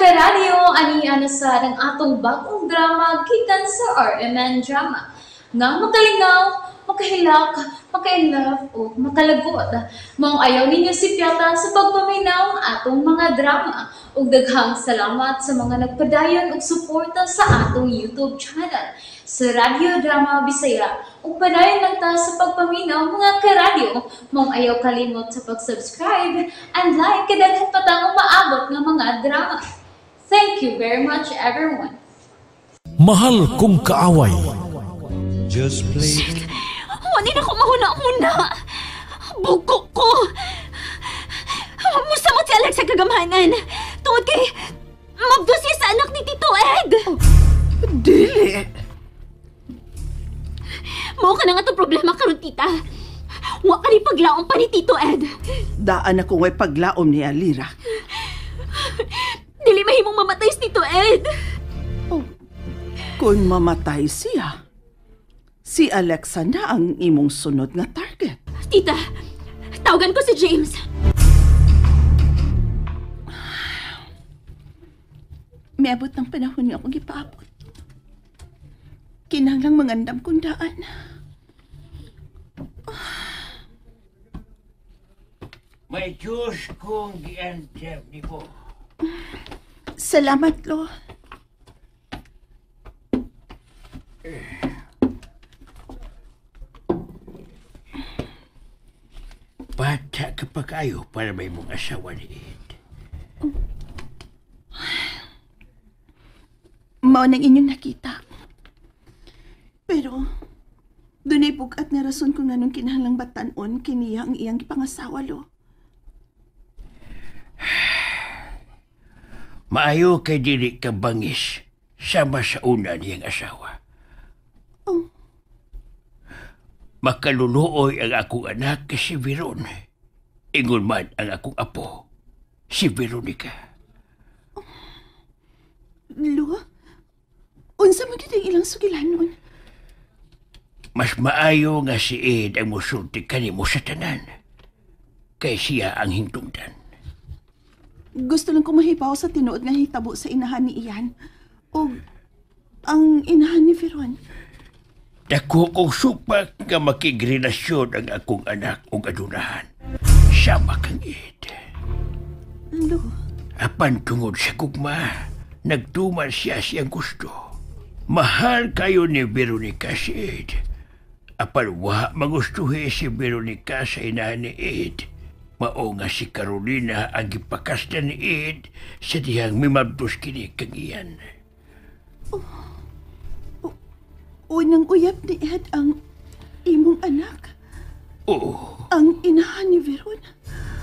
karadyo, aniya sa ng atong bagong drama gikan sa RMN Drama. Nga makalingaw, makahilak, maka-inlove, o makalagot. Maong ayaw ninyo si Piata sa pagpaminaw ng atong mga drama. Ug daghang salamat sa mga nagpadayon ug suporta sa atong YouTube channel sa Radio Drama Bisaya. Ug padayon lang ta sa pagpaminaw mga karadyo. Maong ayaw kalimot sa pag-subscribe and like kadaghan pa tang maabot ng mga drama. Thank you very much everyone. Mahal kong kaaway. Just play. Wani na ko mahuna-huna. Bugo ko. Musta mo si Alex sa kagamahanan. Tungod kay magdo siya sa anak ni Tito Ed. Dili. Mao ka na nga itong problema karon tita. Wa ka ni paglaong pa ni Tito Ed. Daan ako ngay paglaom ni Alira. Dili mahimong mamatay si Tito Ed. Oh, kung mamatay siya, si Alexa na ang imong sunod nga target. Tita, tawagan ko si James. Miabot ng panahon nga akong ipaabot. Kinahanglang mangandam kong daan. May Diyos kong gi-enter ni mo. Salamat, Lo. Bata ka pa kayo para may mong asawa ni Ed. Mao nang inyong nakita. Pero, dunay bugat nga rason kung anong kinahanglang batanon kiniya ang iyang gipangasawa, Lo. Maayo kay dili ka bangis sama sa una niyang asawa. Oh. Makaluluoy ang akong anak kay si Veron. Ingon man ang akong apo, si Veronica. Lo, unsa man gid ang ilang sugilanon? Mas maayo nga si Ed ang musulti kanimo sa tanan. Kay siya ang hingtungdan. Gusto lang ko mahibaw sa tinuod nga hitabo sa inahan ni Ian. O ang inahan ni Veron. Dako kong supak nga makigrelasyon ang akong anak o adunahan. Sama kang Ed. Lo, Apan tungod sa kugma, nagtuman siya siyang gusto. Mahal kayo ni Veronica si Ed. Apan wa magustuhi si Veronica sa inahan ni Ed. Mao nga si Carolina ang gipakasta ni Ed sa dihang mimabdos kini kang iyan. unang uyab ni Ed ang imong anak. Oo. Ang inahan ni Veron.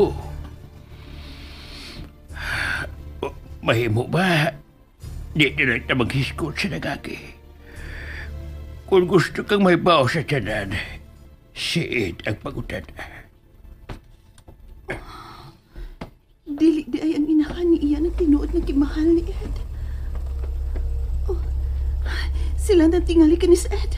Oo. Mahimo ba? Di na lang na maghiskot sa nagaki. Kung gusto kang may bao sa tiyanan, si Ed ang pagutan. Dili di ay ang inahan ni Ian ang tinuod ng kimahal ni Ed. Oh, sila na tingali ka ni sa Ed.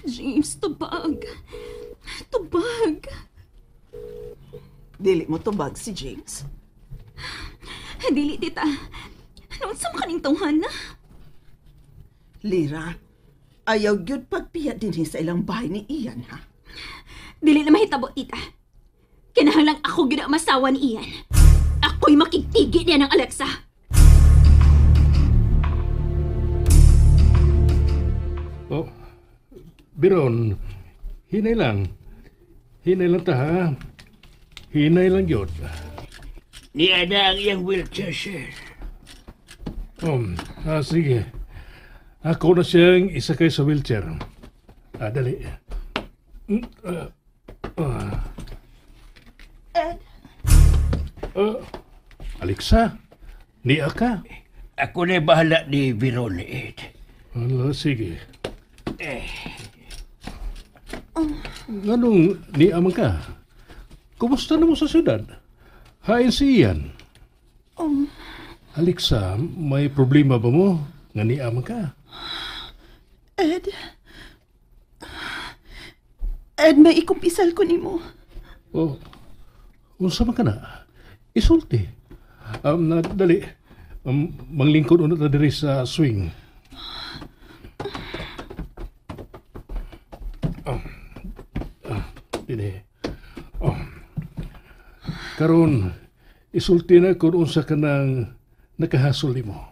James, tubag. Tubag. Dili mo tubag si James. Dili, tita. Anong sa kaning tunghan na? Lira, ayaw gyud pagpiya din sa ilang bahay ni Ian, ha? Dili na mahitabo, tita. Kinahanglang ako gyud ang masawa ni Ian. Ako'y makikigi niya ng Alexa. Oh, Biron, hinay lang. Hinay lang ta, ha? Hinay lang yun. Niya na ang iyang wheelchair, sir. Sige. Ako na siyang isakay sa wheelchair. Dali. Ed? Alexa, niya ka? Ako na bahala ni Veron, Ed. Sige. Anong niyaman ka? Kumusta na mo sa syudad? Hain si Ian. Alexa, may problema ba mo? Nga niyaman ka? Ed, Ed, may ikumpisal ko nimo. Oh, unsa man ka na? Isulti. Dali. Manglingkod unat na diri sa swing. Dili. Karon, isulti na kung unsa ka nang nakahasol nimo.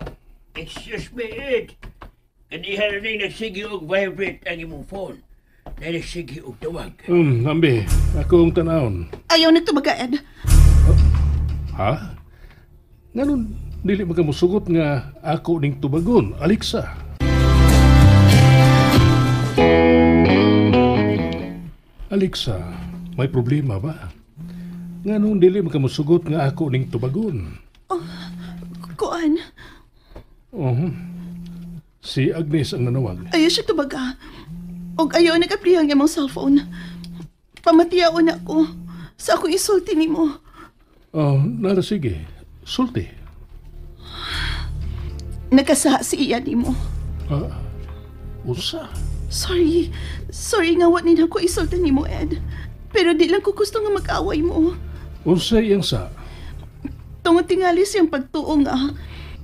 Excuse me, Ed. Kanihan rin nagsige og vibrate ang imong phone. Na nagsige og tawag. Ambi, ako ang tanawon. Ayaw nagtumaga, Ed. Ha? Ngayon, dili magamusugot nga ako ning tubagon, Alexa. Alexa, may problema ba? Ngayon, dili magamusugot nga ako ning tubagon. Kuan, Si Agnes ang nanawag. ayaw siya tumaga. Og ayaw nag-aplihang imong cellphone. Pamatiyaon na ako sa akong isulti nimo. Nara sige. Sulti. Nakasaha si iya nimo. Unsa? Sorry nga wa nina ko isulti nimo, Ed. Pero di lang ko gusto nga mag-away mo. Unsa iyang sa? Tungod tingali siyang pagtuo nga.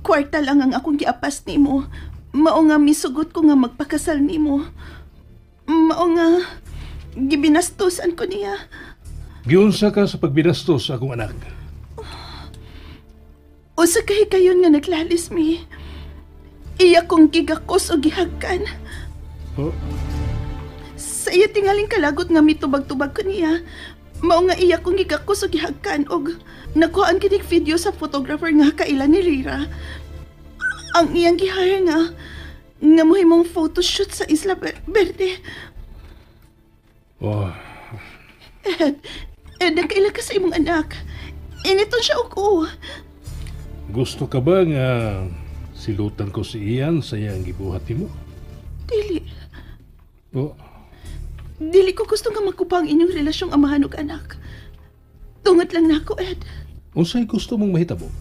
Kwarta lang ang akong giapas nimo. Mao nga misugot ko nga magpakasal nimo. Mao nga gibinastusan ko niya. Giunsa ka sa pagbinastos sa akong anak? Usa kayon nga naglalis mi. Iya kong gigakos o gihagkan. Sa iya tingaling kalagot nga mitubag-tubag ko niya. Mao nga iya kong gigakos o gihagkan og nakuhaan kinig video sa photographer nga kaila ni Rira. Ang iyang gihire nga mohimong photoshoot sa Isla Verde. Ed, nagkaila ka sa imong anak. Initon siya ako. Gusto ka ba nga silutan ko si Ian sa iyang gibuhat mo? Dili. Dili ko gusto nga makupang inyong relasyong amahan ug anak. Tungod lang nako, Ed. Unsay gusto mong mahitabo?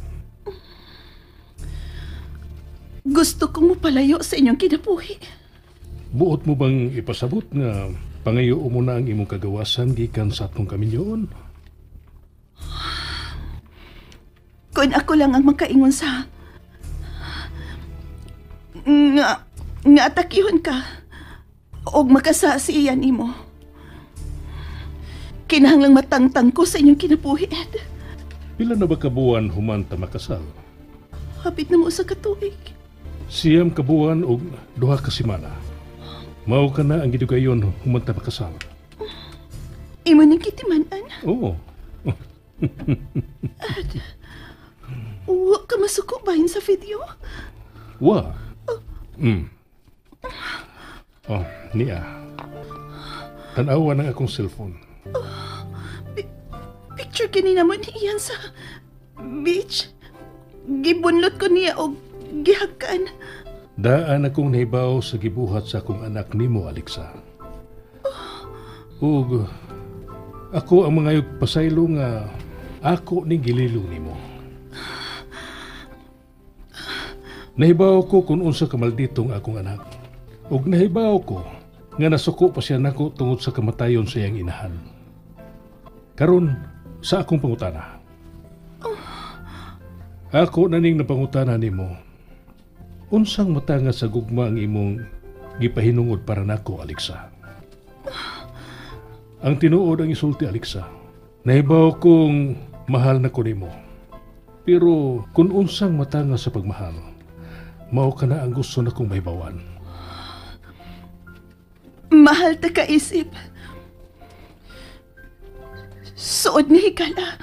Gusto kong mapalayo sa inyong kinabuhi. Buot mo bang ipasabot nga pangayo mo na ang imong kagawasan gikan sa atong kaminyoon? Kung ako lang ang makaingon sa nga atakihon ka og makasa si iyan imo. Kinahanglang matangtang ko sa inyong kinabuhi, Ed. Pila na ba kabuan human ta makasal? Hapit na mo sa katuig. Siyam kabuan og 2 ka semana. Mao ka na ang gidugayon human ta makasal. Imo ning kitiman-an. Oo. Ed, wa ka masuko bahin sa video? Wa. Niya. Tanawa ng akong cellphone. Picture kinina mo ni Ian sa beach. Gibunlot ko niya og gihagkan. Daan akong nahibaw sa gibuhat sa akong anak nimo, Alexa. Ug ako ang mga pasaylo nga ako ning gililo nimo. Nahibaw ko kung unsa kamalditong akong anak. Ug nahibaw ko nga nasuko pa siya nako tungod sa kamatayon sa iyang inahan. Karon sa akong pangutana. Ako naning napangutana nimo. Unsang matanga sa gugma ang imong gipahinungod para nako, Alexa? Ang tinuod ang isulti, Alexa. Nahibaw kong mahal na ko nimo. Pero kung unsang matanga sa pagmahal, mao ka na ang gusto na kong mahibawan. Mahal ta kaisip. Suod na hikala.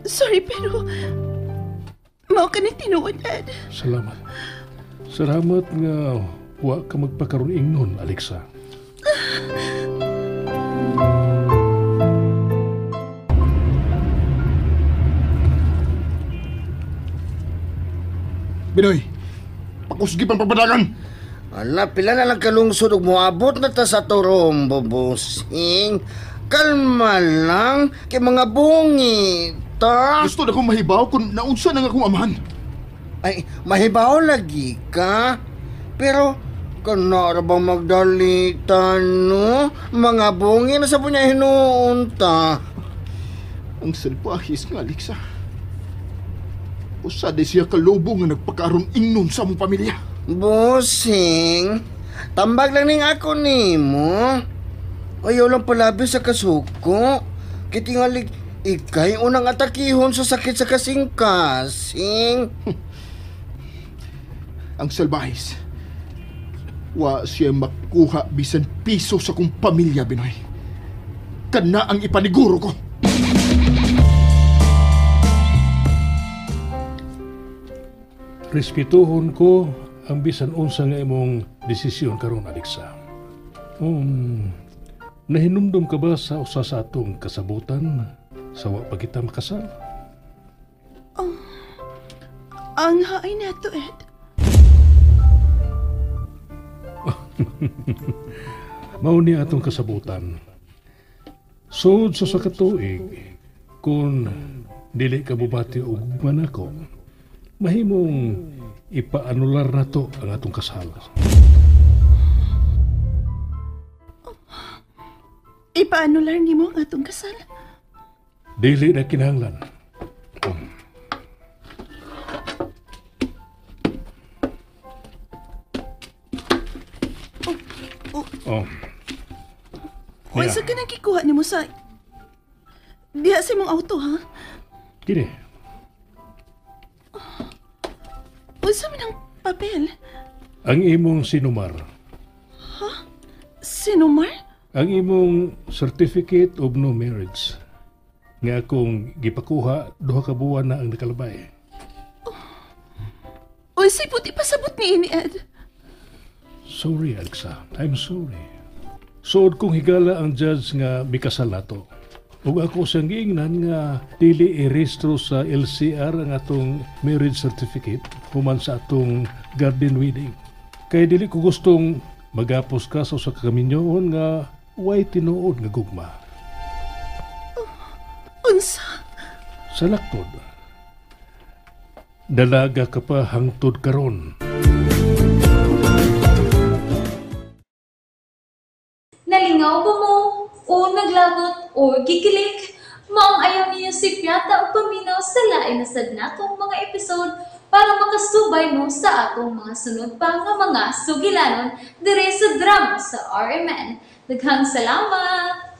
Sorry pero mao ka na tinuod, Ed. Salamat. Salamat nga wa ka magpakaroon ingnon, Alexa. Binoy, pakusgi pang pabadagan. Ala, pila na lang kalungsod ug moabot na ta sa turom, bubusing. Kalma lang, kay mga bungi, ta. Gusto na kong mahibaw kung naunsa na nga akong amahan. Ay, mahibaw lagi ka. Pero, Kana ra bang magdalitan, no? Mga bungi na sa punya hinuunta. Ang salbahis nga, Alexa. Usa di siya kalobo nga nagpakaroon ingnon sa mong pamilya. Bossing, tambag lang ning ako nimo. Ayaw lang palabi sa kasuko. Kitingalig, ikay unang atakihon sa sakit sa kasing-kasing. Ang salbahis. Wa siya makuha bisan piso sa kong pamilya, Binoy. Kana ang ipaniguro ko. Respetuhon ko ang bisan unsa nga imong desisyon karon, Alexa. Nahinumdum ka ba sa usa sa atong kasabutan sa wa pa kita makasal? Ang haay na to, Ed. Mao ni atong kasabutan. Sud sa katuig, kung dili ka bubati og ugman ako, mahimong ipaanular na to ang atong kasal. Ipaanular nimo ang atong kasal? Dili na kinahanglan. Unsa ka nang kikuha nimo sa diha sa imong auto, ha? Kini, Unsa man ang papel? ang imong sinumar, Sinumar? ang imong certificate of no marriage nga akong gipakuha duha ka buwan na ang nakalabay. Unsay puti pasabot ni ini, Ed? Sorry, Alexa. I'm sorry. Suod kong higala ang judge nga mikasal nato. Ug ako siyang giingnan nga dili i-rehistro sa LCR ang atong marriage certificate human sa atong garden wedding. Kaya dili ko gustong magapos ka sa usa ka kaminyoon nga way tinuod nga gugma. Unsa? Sa laktod, dalaga ka pa hangtod karon. Nalingaw ba mo? O naglagot? O gikilik? Maong ayaw niyo si Piata o paminaw sa lain na sad natong mga episode para makasubay mo sa atong mga sunod pa nga mga sugilanon dire sa drama sa RMN. Daghang salamat!